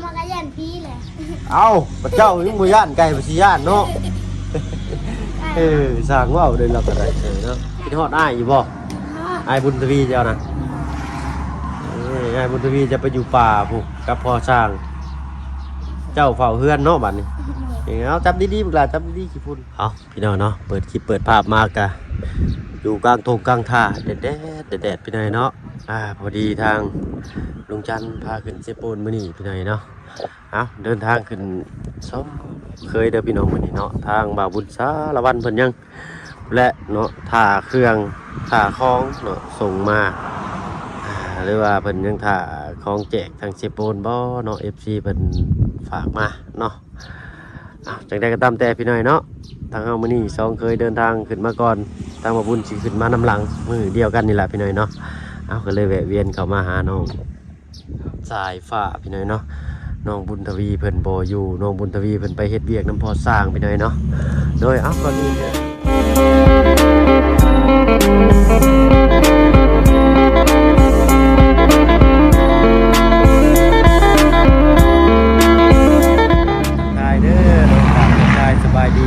มากระยันพี่เลย เอาพระเจ้ายังบ่ย่านไก่บ่สิย่านเนาะสร้างว่าวเด้เราก็ได้เนาะคิดฮอดอ้ายอยู่บ่อ้ายบุญทวีเจ้านะอ้ายบุญทวีจะไปอยู่ป่าพุ่นกับพ่อสร้างเจ้าเฝ้าเฮือนเนาะบัดนี้เอาจับดีๆพวกล่ะจับดีๆขี้พุ่นเอาพี่น้องเนาะเปิดคลิปเปิดภาพมากะอยู่กลางทงกลางท่าแดดพี่น้อยเนาะพอดีทางลุงจันทร์พาขึ้นเซโปนมื้อนี้พี่น้อยเนาะเอาเดินทางขึ้นซ้อมเคยเด้อพี่น้องมื้อนี้เนาะทางบ่าวบุญสารวันเพิ่นยังและเนาะท่าเครื่องท่าคล้องเนาะส่งมาหรือว่าเพิ่นยังท่าคล้องแจกทางเซโปนบ่เนาะ FC เพิ่นฝากมาเนาะจังใดก็ตามแต่พี่น้อยเนาะทางเฮามื้อนี้2เคยเดินทางขึ้นมาก่อนทางบ่าวบุญสิขึ้นมานำหลังมื้อเดียวกันนี่ล่ะพี่น้อยเนาะเอาก็เลยแวะเวียนเข้ามาหาน้องสายฟ้าพี่น้อยเนาะน้องบุญทวีเพิ่นบ่อยู่น้องบุญทวีเพิ่นไปเฮ็ดเวียกนำพ่อสร้างพี่น้อยเนาะโดยก่อนอื่นเนี่ยทายเด้อน้องทายสบายดี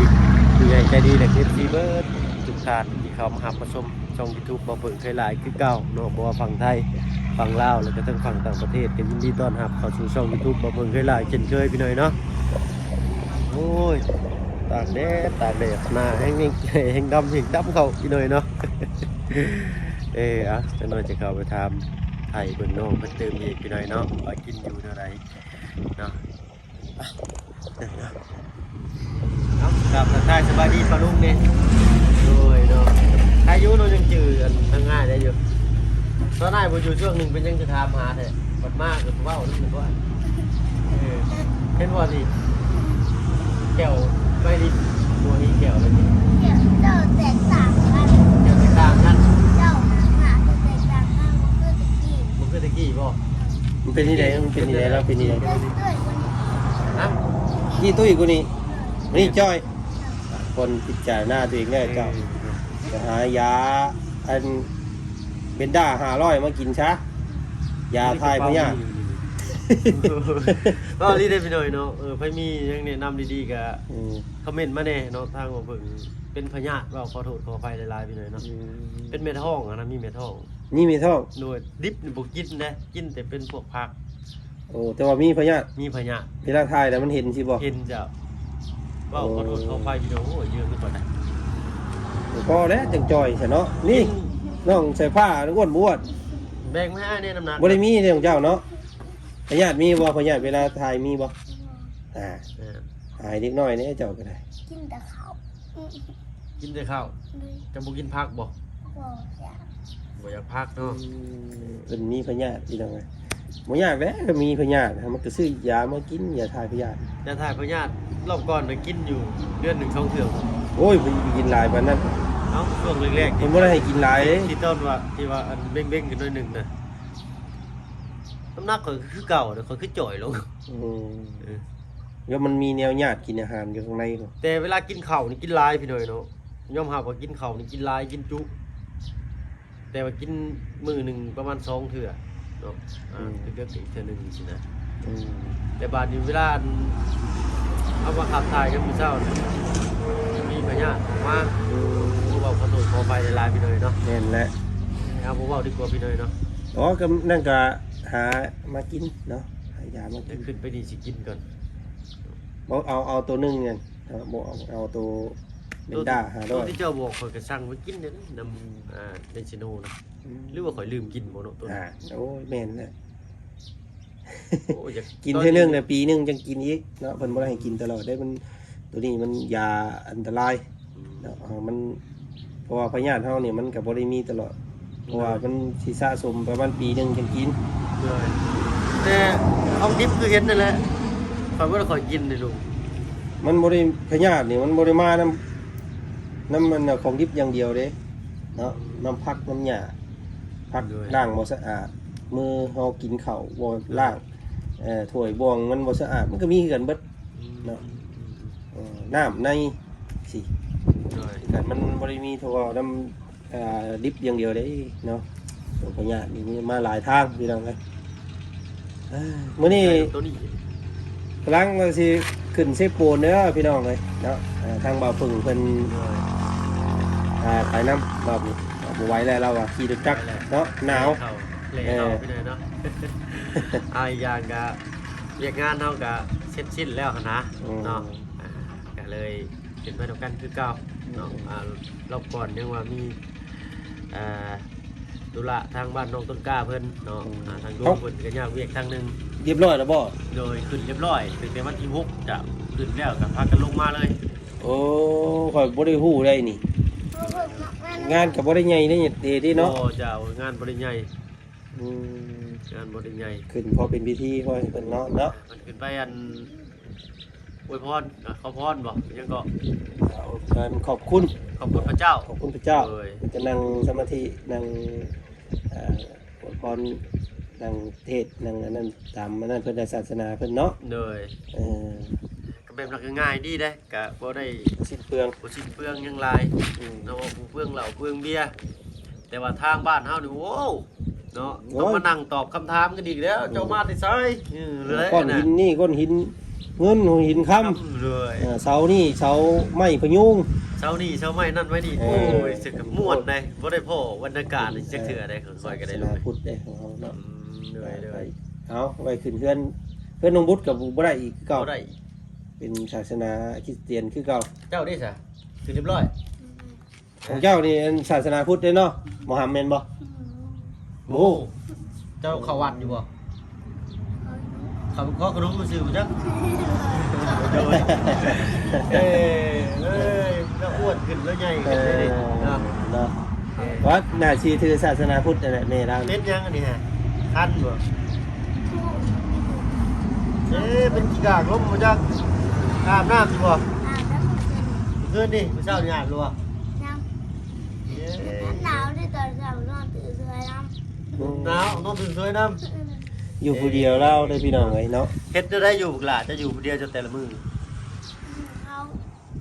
ผู้ใหญ่ใจดีและ FC เบิดทุกท่านที่เข้ามาหาผู้ชมช่อง YouTube บ่เพิ่งเคยหลายคือเก่าเนาะบ่ว่าฝั่งไทยฝั่งลาวแล้วก็ทั้งฝั่งต่างประเทศก็ยินดีต้อนรับเข้าสู่ช่อง YouTube บ่เพิ่งเคยหลายเช่นเคยพี่น้อยเนาะโอ้ยตากแดดหน้าแห้งดำเข้าพี่น้อยเนาะจะน้อยจะเข้าไปทำไทยเบิ่งน้องเพิ่นเติมอีกพี่น้อยเนาะว่ากินอยู่เท่าใดเนาะครับทักทายสบายดีปะลุงเนี่ยโดยเนาะอายุเรายังจืดทั้งง่ายได้อยู่ตอนนั้นผมอยู่ช่วงหนึ่งเป็นยังจะทำหาแต่บัดมากกับว่าวนี่ว่าเห็นว่านี่แก้วไม่ดีตัวนี้แก้วเลยนี่ เจ้าแตกต่างกัน แก้วแตกต่างกัน เจ้าหนาแตกต่างกันมันคือตะกี้มันคือตะกี้บ่ มันเป็นนี่ไงมันเป็นนี่ไงแล้วเป็นนี่ไง เต้ยคนนี้ นะ นี่ตุ้ยกูนี่นี่จ้อยคนติดใจหน้าตัวเองแน่เจ้าจะหายาอันเบนด้า500มากินซะยาทายพะยา ก็รีได้ไปหน่อยเนาะไฟมียังแนะนำดีๆกับคอมเมนต์มาแน่เนาะทางว่าเพิ่งเป็นพญาติว่าขอโทษขออภัยหลายๆไปหน่อยเนาะเป็นเม็ดท้องนะมีเม็ดท้อง นี่มีท้อง หน่วยดิบบ่กินนะกินแต่เป็นพวกผัก โอ้แต่ว่ามีพะยา มีพญาติ เวลาทายแล้วมันเห็นสิบ่ เห็นจะว่าขอโทษขออภัยพี่น้องโอ้ยเยอะขึ้นกว่านั้น พอแล้วจังจ่อยซะเนาะนี่น้องใส่ผ้าอ้วนบวช แบ่งไม่ให้เนี่ยน้ำหนัก บ่ได้มีเด้ของเจ้าเนาะพะยามีบ่พะยาเวลาทายมีบ่หายเล็กน้อยนี่เจ้าก็ได้ กินแต่ข้าว กินแต่ข้าว เลย จะบ่กินผักบ่ บอกอยาก บ่อยากผักเนาะ เป็นมีพยาธิที่ทำไงบ่ยากแล้วก็มีพยาธิมันก็ซื้อยามากินยาทายพยาธิ ยาถ่ายพญาติรอบก่อนไปกินอยู่เดือน1-2เทื่อ โอ้ยไปกินหลายปานนั้น เอ้าช่วงแรกๆ มันบ่ได้ให้กินหลายเด้ ที่ต้นว่าที่ว่าอันเบ้งๆกันหน่อยหนึงนะน้ำหนักข่อยคือเก่าเดี๋ยวข่อยคือจ่อยลง แล้วมันมีแนวญาติกินอาหารอยู่ข้างในเนาะ แต่เวลากินข้าวนี่กินหลายพี่หน่อยเนาะยอมรับว่ากินข้าวนี่กินหลายกินจุแต่ว่ากินมื้อหนึงประมาณ2เทื่อเนาะเดือนอีกเทื่อหนึงสินะแต่บาดนี้เวลาเอามาขับถ่ายกันมื้อเช้านี่มีพญาติมาผู้เว้าขอโทษขออภัยหลายๆพี่หน่อยเนาะ แน่นแหละ เอาผู้เว้าดีกว่าพี่หน่อยเนาะ อ๋อก็นั่นก็หามากินเนาะหายามากิ เดี๋ย น วขึ้นไปนี่สิกินก่อน บ่เอาตัวนึงเนี่ยบ่เอาตัวเบนด้าหา ตั ด้ ว วย ที่เจ้าบอกข่อยก็สั่งไว้กินเด้อนำเดซิโนนะหรือว่าข่อยลืมกินบ่เนาะตัวนี้ โอ้ยแม่นแหละ โอ้ยอยาก กินเท่านึงเนี่ยปีนึงจังกินอีกเนาะเพิ่นบ่ได้ให้กินตลอดได้มันตัวนี้มันยาอันตรายเนาะมันเพราะว่าพยาธิเฮาเนี่ยมันก็บ่ได้มีตลอดเพราะว่ามันสิสะสมประมาณปีนึงจังกิน เลยแต่เอาดิบคือเห็นนั่นแหละข่อยบ่ได้ข่อยกินเลยลุง มันบ่ได้พยาธินี่มันบ่ได้มาน้ำมันของดิบอย่างเดียวเด้เนาะน้ำพักน้ำหญ้าพักล้างบ่สะอาดมือเฮากินข้าวบ่ล้างถ้วยบวงมันบ่สะอาดมันก็มีคือกันเบิดเนาะน้ำในสิ เลย กันมันบ่ได้มีเท่าน้ำดิบอย่างเดียวเด้เนาะพยาธินี่มาหลายทางพี่น้องเอ้ยมื้อนี้ ตัวนี้ กำลังว่าสิขึ้นเซโปนเด้อพี่น้องเลยเนาะทางบ่าวพึ่งเพิ่นไปน้ำบ่บ่ไหวแล้วเราอ่ะขี่รถจักรเนาะหนาว เละเอาไปเลยเนาะ เอาอีกอย่างก็เรียกงานเฮาก็เสร็จสิ้นแล้วนะเนาะก็เลยเป็นไปด้วยกันคือเก่าเนาะรอบก่อนยังว่ามีธุระทางบ้านน้องต้นกล้าเพิ่นเนาะทางลุงเพิ่นก็ยากเวียกทางนึง เรียบร้อยแล้วบ่ โดยขึ้นเรียบร้อยถึงในวันที่6จะขึ้นแล้วก็พากันลงมาเลย โอ้ข่อยบ่ได้ฮู้ได้นี่ งานก็บ่ได้ใหญ่เด้เนาะ โอ้เจ้างานบ่ได้ใหญ่งานบ่ได้ใหญ่ ขึ้นพอเป็นพิธีพอเพิ่นเนาะ มันขึ้นไปอันอวยพรขอพรบ่ยังก็ เอาการขอบคุณ ขอบคุณพระเจ้า ขอบคุณพระเจ้า โดย จะนั่งสมาธินั่งอวยพรนั่งเทศน์นั่งอันนั้นตามอันนั้นเพิ่นได้ศาสนาเพิ่นเนาะ โดย เออ ก็แบบหลักง่ายๆดีเด้ก็บ่ได้ สิ้นเปลือง บ่สิ้นเปลืองหยังหลายเนาะบ่เปลืองเหล้าเปลืองเบียร์แต่ว่าทางบ้านเฮานี่โว้เนาะต้องมานั่งตอบคำถามกันอีกแล้วเจ้ามาแต่ไสเลย ก้อนหินนี่ก้อนหินเงินหินค เลย ำเสานี่เสาไม้พยุง เช้านี้เช้าไม่นั่นไว้นี่ เอ โอ้ อ ยสึกกับม่วนได้บ่ได้พ่อบรรยากาศนี่จักเทื่อได้ค่อยๆก็ได้ ศา รู้ สนาพุทธได้ของเราเนาะ เหนื่อยเลย เอาไว้ขึ้นเพื่อนน้องบุตรกับบ่ได้อีกคือเก่า บ่ได้ เป็นศาสนาคริสเตียนคือเก่า เจ้าได้ซะคือเรียบร้อย ของเจ้านี่ศาสนาพุทธเด้เนาะมุฮัมมัดบ่โอ้ เจ้าเข้าวัดอยู่บ่เขาขอขนมซื่อบ่จักโดยเอ้ยแล้วอ้วนขึ้นแล้วใหญ่ขึ้นเลยดิเนาะ เนาะว่าน่าสิถือศาสนาพุทธนั่นแหละแม่เรา เฮ็ดยังอันนี้ฮะคันบ่เป็นกี่กากลมบ่จักอาบน้ำอยู่บ่คืนนี่มื้อเช้านี่อาบหรือบ่ หนาวที่ตอนเช้านอนตื่นสวยน้ำ หนาวต้องตื่นสวยน้ำ อยู่ผู้เดียวเราได้พี่น้องไอ้เนาะ เฮ็ดจะได้อยู่หล่ะจะอยู่คนเดียวจะแต่ละมือ เขา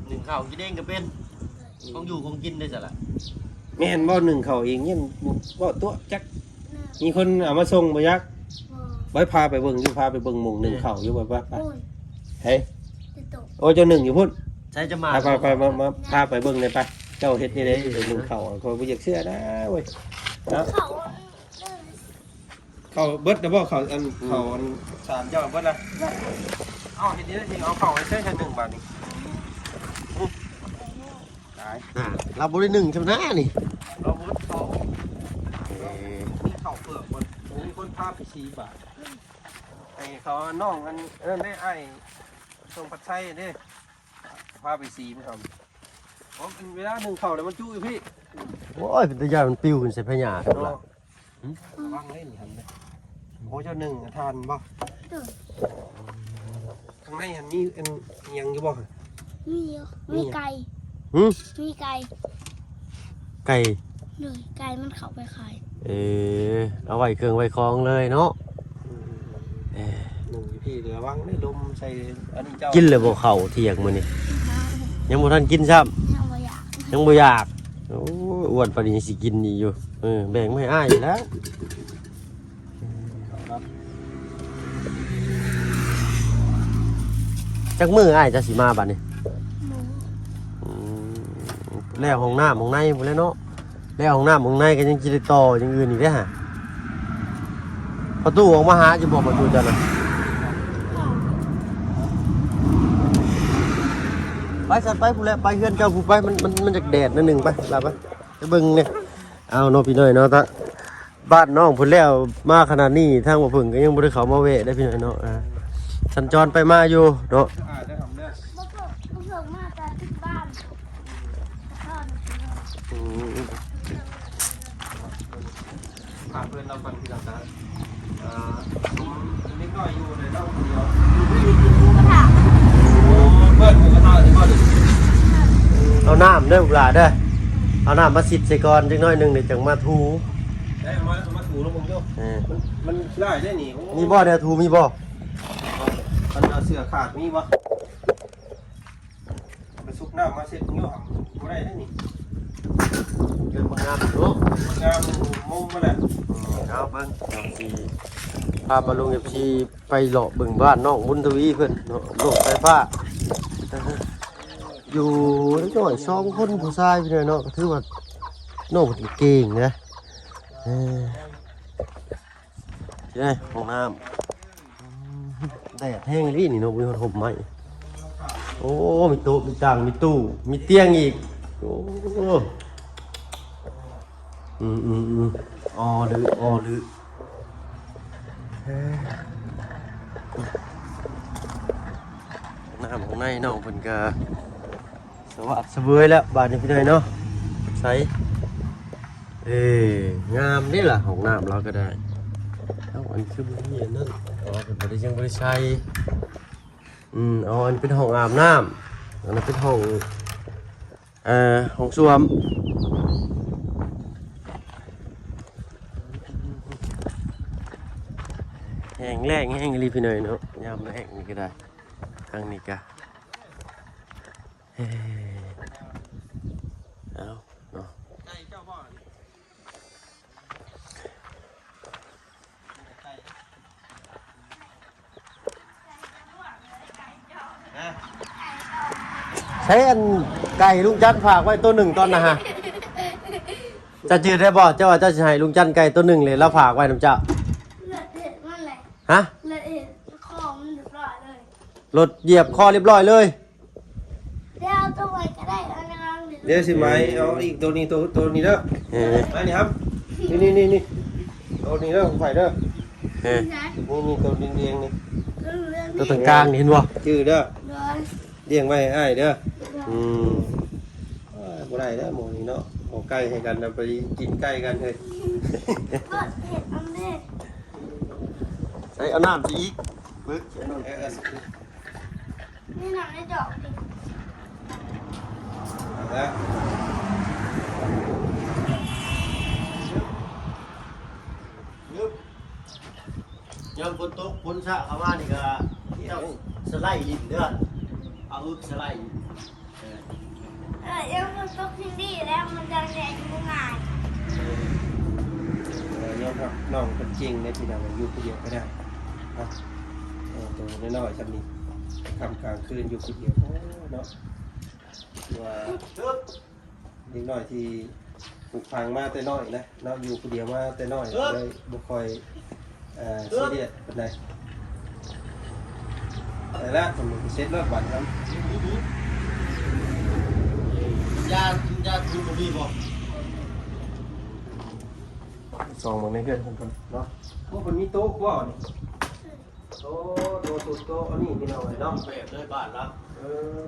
หนึ่งข้าวกินเองก็เป็นของอยู่ของกินได้จ้ะล่ะ แม่นบ่หนึ่งเขาเองเนี่ยบ่ตัวจักมีคนเอามาส่งบ่ยักไว้พาไปเบิ่งอยู่พาไปเบิ่งหมู่หนึ่งเขาอยู่บ่ไป ปูน เฮ้ย จะตก โอ้เจ้าหนึ่งอยู่พุ่น ใช้จะมา ไปมาพาไปเบิ่งเลยไปเจ้าเฮ็ดนี่เด้หนึ่งเขาเขาบ่อยากเชื่อนะเว้ยเนาะ เขา เขาเบิดแล้วบ่เขาอันเขาอันสามเจ้าเบิดละเอาเฮ็ดนี่ได้จริงเอาเขาให้ใช้แค่1 บาทนี่ตาย เราบ่ได้หนึ่งชำนะนี่ เราเบิดเขามีเขาเปลือกบนมีคนพาไป4 บาทไอ้เขาน้องอันนั้นได้ไอ้ส่งปัดไส้เด้พาไป4มั้งครับผมเป็นเวลา1เขาแล้วมันจุ้ยพี่ โอ้ยเป็นตะยานมันปิวขึ้นใส่พญาครับล่ะ ว่างเล่นหันเลยโอ้เจ้าหนึ่งทานบ่ข้างในหันมีอันยังอยู่บ่ มีไก่ หึ มีไก่ ไก่ หนึ่งไก่มันเข้าไปขาย เอาไว้เครื่องไว้คล้องเลยเนาะ หนึ่งอยู่พี่เดี๋ยวว่างได้ลมใส่อันนี้เจ้า กินเลยบ่เข้าเที่ยงมื้อนี้ยังบ่ทันกินซ้ำ ยังไม่อยาก ยังบ่อยากโอ้ยอ้วนปานนี้สิกินอีกอยู่แบ่งไม่ให้อ้ายอยู่แล้วจักมื้ออ้ายจะสิมาบัดนี้ หมู แล้วห้องน้ำห้องในพุ่นแหล้วเนาะแล้วห้องน้ำห้องในก็ยังสิได้ต่ออย่างอื่นอีกเด้อฮะประตูออกมาหาจะบอกประตูจ้ะน่ะไปสัตว์ไปพุ่นแหละไปเฮือนเจ้าผู้ไปมันจักแดดนิดนึงไปลาไปเบิ่งเนี่ยเอาเนาะพี่น้อยเนาะถ้าบ้านน้องพุ่นแล้วมาขนาดนี้ทางบ่เพิ่งก็ยังบ่ได้เข้ามาแวะได้พี่น้อยเนาะสัญจรไปมาอยู่เนาะ ได้ทำได้ บ่เพิ่งมาแต่ที่บ้านทอด ผ่านเพื่อนเราฟังทีหลังนะนิดหน่อยอยู่ในเล่าเดียว กระถาง โอ้เพื่อนหมูกระทะที่บ้าน เอาน้ำเด้อลูกหลานเด้อเอาน้ำมาสิใส่ก่อนจักหน่อยหนึงเดี๋ยวจังมาทู ได้มาถูแล้วผมโยมันได้ได้หนิ มีบ่เดี๋ยวทูมีบ่ มันเอาเสือขาดมีบ่ไปซุกน้ำมาเสร็จโยมบ่ได้ได้หนิ เรื่องบางงานเนาะ งามมุมมาแหละ เอาเบิ่งเอาสิ พาปลาลุงเอฟซีไปเลาะเบิ่งบ้านน้องบุญทวีเพิ่นเนาะโลกไฟฟ้าอยู่น้อย2คนผู้ชายพี่น้อยเนาะก็ถือว่าน้องเพิ่นเก่งนะที่ได้ห้องน้ำแดดแห้งนี่เนาะมีคนห่มไหมโอ้มีโต๊ะมีตังมีตู้มีเตียงอีกโอ้อ๋อลือน้ำของในน้องเพิ่นก็สวัสดิ์เสวยแล้วบาดนี้พี่น้อยเนาะใสงามนี่ล่ะของน้ำเราก็ได้เอาอันคือบ่มีอันนั้นอ๋อเป็นบ่ได้ยังบ่ได้ใช้อ๋ออันเป็นห้องอาบน้ำอันนั้นเป็นห้องห้องส้วมแห้งแล้งแห้งรีพี่หน่อยเนาะยามแห้งนี่ก็ได้ทางนี้ก็เอาเนาะใช้อันไก่ลุงจันฝากไว้ตัวหนึ่งตอนนะฮะจะจืดได้บ่เจ้าว่าเจ้าจะให้ลุงจันไก่ตัวหนึ่งเลยแล้วฝากไว้น้ำเจ้าละเอียดมันแหละ ฮะ ละเอียดคอมันเรียบร้อยเลย รถเหยียบคอเรียบร้อยเลย เดี๋ยวเอาตัวไว้ก็ได้เอาในรัง เดี๋ยวสิไหมเอาอีกตัวนี้ตัวนี้เด้อมานี่ครับนี่ตัวนี้เด้อผมใส่เด้อนี่ตัวเรียงนี่ ตัวตรงกลางนี่เห็นบ่ ชื่อเด้อ เดิน เรียงไว้ให้อ้ายเด้อ ม บ่ได้แล้วหมูนี่เนาะเอาไก่ให้กันเอาไปกินไก่กันเฮ้ย ก็เห็ดอันนี้ ใส่เอาน้ำสิอีกปึ๊ก นี่หนังในดอกดิ แล้ว ยามฝนตกฝนชะเข้ามานี่ก็เจ้าสไลด์ดินเด้อเอาอึกสไลด์ เดี๋ยวมันตกที่นี่แล้วมันจะแดงง่าย น้องครับน้องเป็นจริงในที่เราอยู่คนเดียวก็ได้ครับตัวน้อยๆชั้นนี้ทำกลางคืนอยู่คนเดียวเนาะว่าเด็กน้อยที่ปลูกพังมาแต่น้อยนะเนาะอยู่คนเดียวมาแต่น้อยเลยบุคอยซีเรียสเป็นไรแต่ละผมเซ็ตเลิกบัตรครับยาคุณบ่มีบ่ ซองมันในเพื่อนคนเนาะพวกคนมีโต๊ะกว่านี่โต๊ะอันนี้พี่น้องเลยเนาะ แบบเลยบ้านละ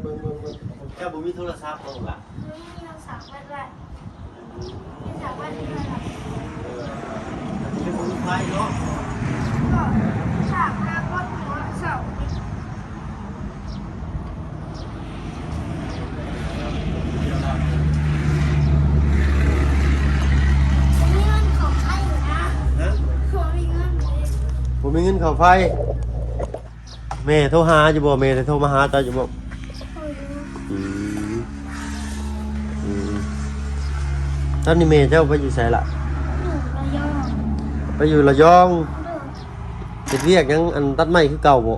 เบิ่ง เจ้าบ่มีโทรศัพท์บ่ล่ะ ๆไม่มีน้ำสาวไว้ด้วยไม่สาวไว้ด้วยหรอก เป็นคนไทยเนาะ ก็ฉากหน้าก็หัวเสามีเงินของใครอยู่นะ ฮะ ขอมีเงินเลย ผมมีเงินเข้าไฟแม่โทรหาอยู่บ่แม่ได้โทรมาหาเจ้าอยู่บ่ ตอนนี้เมย์เจ้าไปอยู่ไสล่ะ ไปอยู่ระยองเฮ็ดเวียกยังอันตัดไม้คือเก่าบ่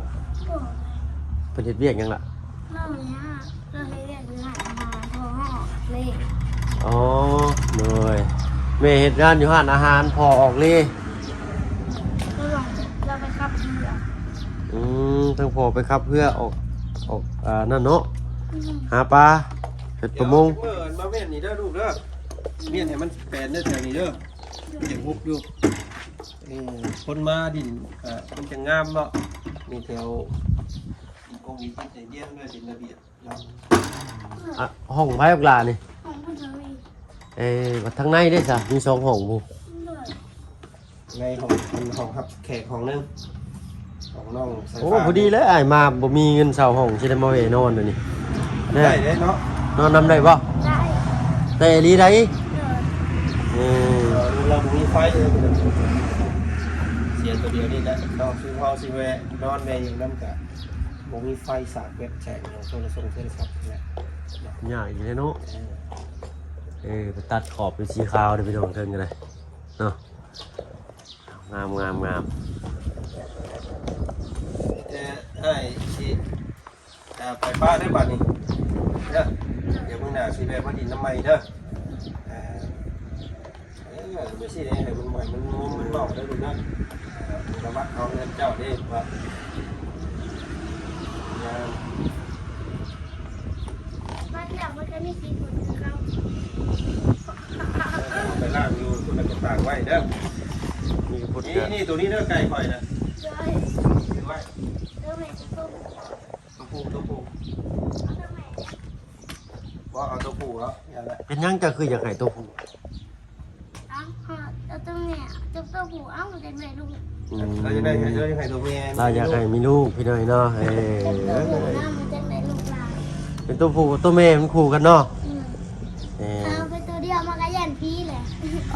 เป็นเฮ็ดเวียกยังล่ะอ๋อเลยเมย์เฮ็ดงานอยู่ร้านอาหารพอออกเลยทั้งพอไปครับเพื่อออกนั่นเนาะหาปลาเฮ็ดประมง มาเวียนนี่เด้อลูกเด้อเวียนให้มันแปลนเด้อแถวนี้เด้อเดี๋ยวฮุบอยู่คนมาดินมันจะงามเนาะมีแถวกงอีกที่เยี่ยมด้วยเป็นระเบียบเนาะ ห้องไผ่ปลานี่ทางในได้จ้ะมี2ห้องบ่ ในของครับแขกของนึงของน้องสาย โอ้ ฟ้า พอดีเลยอ้ายมาบ่มีเงินเช่าห้องสิได้มาเวนอนเดี๋ยวนี้ ได้เด้เนาะ นอนนำได้บ่ ได้ ได้อีหลีได้เออ เรามีไฟเลยเสียตัวเดียวนี่แหละนอกซื้อห้องซื้อแวะนอนแม่อย่างนั้นกะบ่มีไฟสาดเว็บแฉกอย่างโทรศัพท์นี่แหละ ยากอีกแล้วเนาะไปตัดขอบเป็นสีขาวเดี๋ยวไปลองเทิงกันเลยเนาะงาม ให้สิไปป้าได้บัดนี้เด้อเดี๋ยวมึงน่ะสิแวะมาดินน้ำใหม่เด้อไม่ใช่ให้มันใหม่มันงมมันบอกได้ดูนะระวัดเอาเงินเจ้าเด้ว่าบ้านเรามันจะมีสีฝุ่นเขา ไปล่างอยู่คนละกระต่างไว้เด้อ มีพุทธ นี่ตัวนี้เด้อไก่ข่อยนะ เลย ถือไว้ เออแม่จะต้ม ตัวผู้ เอาทำไม ว่าเอาตัวผู้แล้วอย่าละ เป็นยังจะคืออยากให้ตัวผู้ เอาต้มเนี่ยต้มหูเอาเด็กแม่ลูก เราจะได้ให้ตัวเมีย เราอยากให้มีลูกพี่น้อยเนาะเอ ต้มหู อ น้ำมันจะได้ลูกหลาน เป็นตัวผู้กับตัวแม่มันคู่กันเนาะเออ เอาไปตัวเดียวมันก็ยันพี่แหละ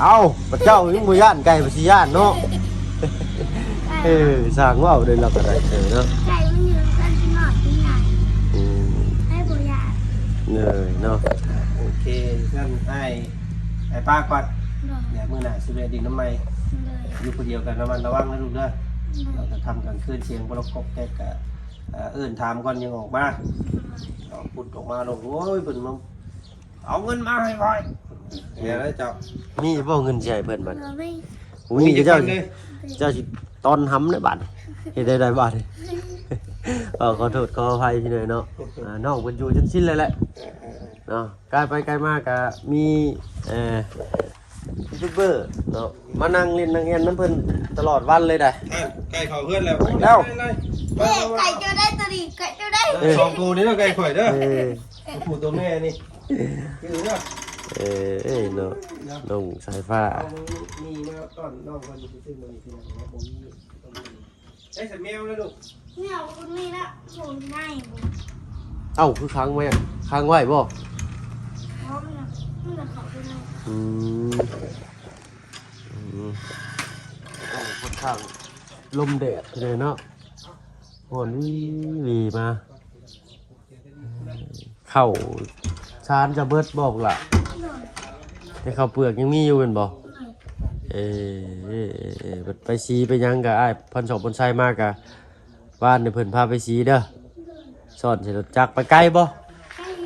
เอาพระเจ้ายังบ่ย่านไก่บ่สิย่านเนาะเออสร้างว่าวได้รับอะไรเนาะ ไก่มันอยู่กันที่นอดที่ไหน อืม ให้บุญญา เลยเนาะ โอเคงั้นให้ป้าก่อน เลย เดี๋ยวมื้อหน้าสิเรียดินน้ำใหม่ เลย อยู่คนเดียวกันระวังนะลูกเด้อเราจะทำกลางคืนเสียงบ่รบกบแก๊กกะถามก่อนยังออกมาพุดออกมาลงโอ้ยเพิ่นมาเอาเงินมาให้ก่อยเดี๋ยวเจ้า มีบ่เงินสิให้เพิ่นบัด เราไม่ อุ้ยเจ้าสิตอนหำได้บัดเฮ็ดได้บัดขอโทษขออภัยพี่น้อยเนาะน้องเพิ่นอยู่จนสิ้นเลยแหละเนาะใกล้ไปใกล้มาก็มียูทูบเบอร์เนาะมานั่งเล่นนั่งเรียนน้ำเพิ่นตลอดวันเลยได้ ไก่เขาเพื่อนแล้ว แล้ว เอ๊ะไก่เจอได้ตัวดีไก่เจอได้ สองตัวนี้แล้วไก่ข่อยเด้อ เออ ผู้ตัวแม่นี่คือเนาะ เนาะน้องสายฟ้า เอามีมาต้อนน้องคนอยู่ซึ่งมันนี่คือนะผมมีไอ้สัตว์แมวเลยลูก เนี่ยคุณนี่นะโหง่าย เอ้าคือค้างไว้อะค้างไว้บ่ เพราะมันขอไปเลย อืมโอ้ค่อนข้างลมแดดเลยเนาะหอนวีมาเข้าชานจะเบิดบอกล่ะแต่ข้าวเปลือกยังมีอยู่เป็นบ่ไปซีไปยังกะอ้ายพันสองพันไส้มากกะบ้านในเพิ่นพาไปซีเด้อสอนเสร็จจักไปไกลบ่ ใช่อ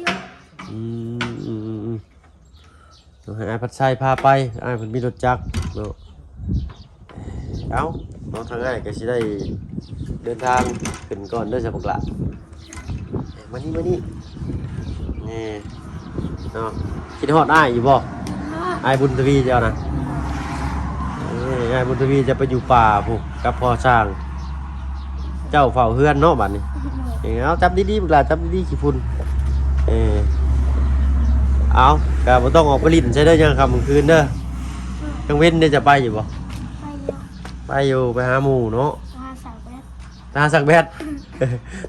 ยู่ ต้องให้อ้ายพัดไส้พาไปอ้ายเพิ่นมีรถจักรเนาะเอ้าน้องทางอ้ายก็สิได้เดินทางขึ้นก่อนเด้อจ้ะพวกละมานี่นี่เนาะคิดฮอดอ้ายอยู่บ่อ้ายบุญทวีเจ้านะอ้ายบุญทวีจะไปอยู่ป่าพวกกับพ่อสร้าง เจ้าเฝ้าเฮือนเนาะบัดนี้เอาจับดีๆพวกละจับดีๆขี้ฝุ่นเอาก็บ่ต้องออกไปลิ้นใช่เด้อยังค่ำกลางคืนเด้อกลางเว้นเด้อจะไปอยู่บ่ ไปอยู่ ไปหาหมู่เนาะ มาสาวแบ๊ด ไปหาสักแบด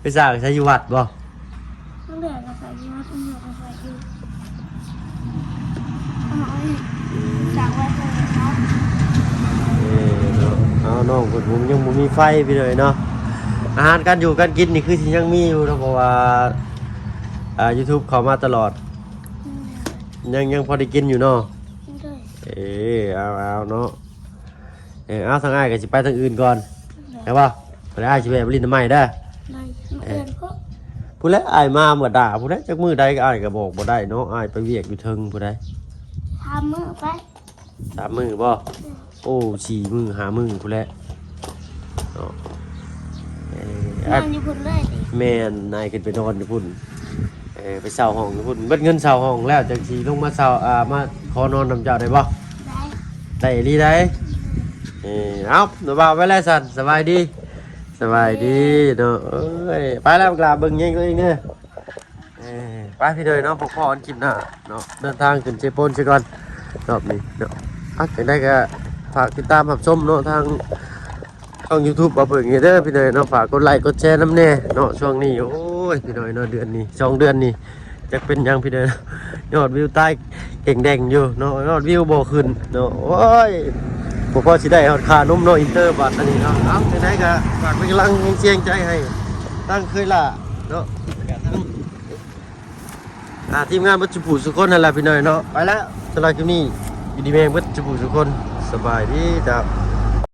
ไปสร้างใช้อยู่วัดบ่ ต้องเดือดกับใส่ยูต้องเดือดกับใส่ยูสาวแบ๊ดเลยเนาะ เนาะเอาน้องเพิ่นผมยังบ่มีไฟพี่เลยเนาะอาหารการอยู่การกินนี่คือสิยังมีอยู่เนาะเพราะว่าYouTube เข้ามาตลอดยังพอได้กินอยู่เนาะเอาเนาะเอาทางอ้ายก็สิไปทางอื่นก่อนได้ป่ะบ่ได้อ้ายสิไปลิ้นน้ำไม้เด้อ เดือดก็ ผู้ใดอ้ายมาเมื่อด่าผู้ใดจักมื้อใดก็อ้ายก็บอกบ่ได้เนาะอ้ายไปเวียกอยู่เทิงผู้ใด ทำมือไป 3 มื้อบ่โอ้4 มื้อ5 มื้อผู้ใดเนาะนอนอยู่พุ่นเลยดิ แม่นนายขึ้นไปนอนอยู่พุ่นไปเช่าห้องอยู่พุ่นเบิดเงินเช่าห้องแล้วจังสิลงมาเช่ามาขอนอนนำเจ้าได้บ่ ได้ ได้อีหลีได้เอาหนูบ่าวไว้แล้วสั่นสบายดีเนาะเอ้ยไปแล้วกลาเบิ่งเองตัวเองเด้อไปพี่เด้อเนาะพวกพ่ออันกินน่ะเนาะเดินทางขึ้นเจโปนซิก่อนรอบนี้เนาะจังได๋ก็ฝากติดตามรับชมเนาะทางช่อง YouTube บ่เบิ่งเด้อพี่เด้อเนาะฝากกดไลค์กดแชร์นำแน่เนาะช่วงนี้โอ้ยพี่เด้อเนาะเดือนนี้2 เดือนนี้จักเป็นหยังพี่เด้อยอดวิวใต้เก่งแดงอยู่เนาะยอดวิวบ่ขึ้นเนาะโอ้ยพวกพ่อสิได้ฮอดค่านมเนาะอินเตอร์บัดอันนี้เนาะเอาจังได๋ก็ฝากเป็นกำลังเสียงใจให้ตั้งเคยล่ะเนาะทีมงานบัจจุบุสุคนนั่นแหละพี่น้อยเนาะไปแล้วสำหรับคลิปนี้อยู่ดีแม่งบัจจุบุสุคนสบายดีจ้า